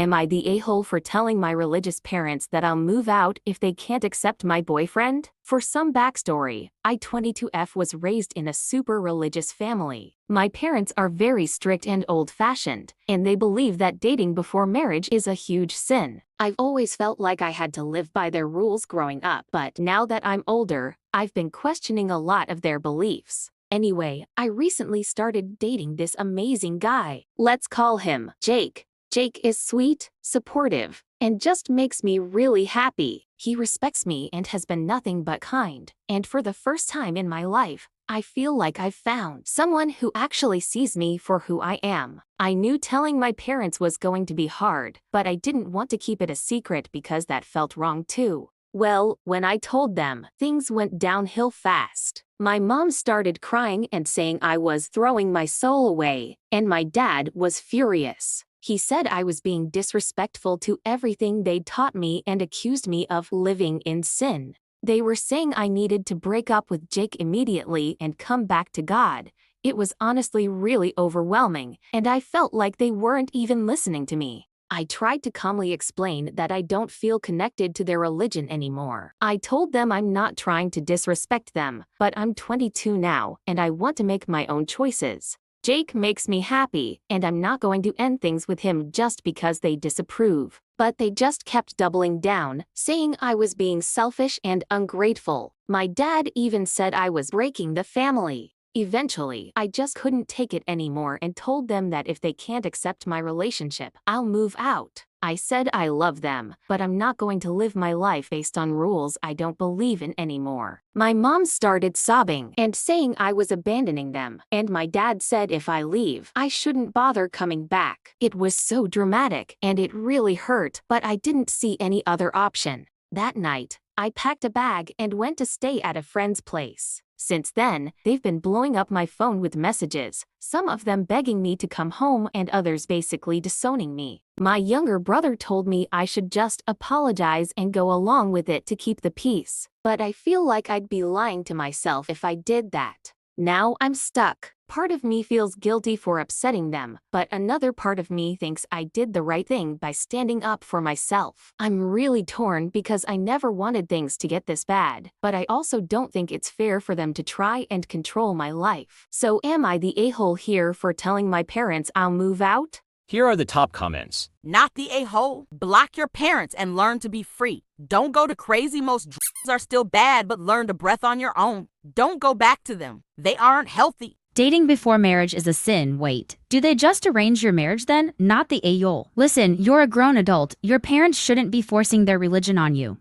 Am I the a-hole for telling my religious parents that I'll move out if they can't accept my boyfriend? For some backstory, I 22F was raised in a super religious family. My parents are very strict and old-fashioned, and they believe that dating before marriage is a huge sin. I've always felt like I had to live by their rules growing up, but now that I'm older, I've been questioning a lot of their beliefs. Anyway, I recently started dating this amazing guy. Let's call him Jake. Jake is sweet, supportive, and just makes me really happy. He respects me and has been nothing but kind. And for the first time in my life, I feel like I've found someone who actually sees me for who I am. I knew telling my parents was going to be hard, but I didn't want to keep it a secret because that felt wrong too. Well, when I told them, things went downhill fast. My mom started crying and saying I was throwing my soul away, and my dad was furious. He said I was being disrespectful to everything they'd taught me and accused me of living in sin. They were saying I needed to break up with Jake immediately and come back to God. It was honestly really overwhelming, and I felt like they weren't even listening to me. I tried to calmly explain that I don't feel connected to their religion anymore. I told them I'm not trying to disrespect them, but I'm 22 now, and I want to make my own choices. Jake makes me happy, and I'm not going to end things with him just because they disapprove. But they just kept doubling down, saying I was being selfish and ungrateful. My dad even said I was breaking the family. Eventually, I just couldn't take it anymore and told them that if they can't accept my relationship, I'll move out. I said I love them, but I'm not going to live my life based on rules I don't believe in anymore. My mom started sobbing and saying I was abandoning them, and my dad said if I leave, I shouldn't bother coming back. It was so dramatic, and it really hurt, but I didn't see any other option. That night, I packed a bag and went to stay at a friend's place. Since then, they've been blowing up my phone with messages, some of them begging me to come home and others basically disowning me. My younger brother told me I should just apologize and go along with it to keep the peace, but I feel like I'd be lying to myself if I did that. Now I'm stuck. Part of me feels guilty for upsetting them, but another part of me thinks I did the right thing by standing up for myself. I'm really torn because I never wanted things to get this bad, but I also don't think it's fair for them to try and control my life. So am I the a-hole here for telling my parents I'll move out? Here are the top comments. Not the a-hole. Block your parents and learn to be free. Don't go to crazy. Most drugs are still bad, but learn to breath on your own. Don't go back to them. They aren't healthy. Dating before marriage is a sin. Wait, do they just arrange your marriage then? Not the a-hole. Listen, you're a grown adult. Your parents shouldn't be forcing their religion on you.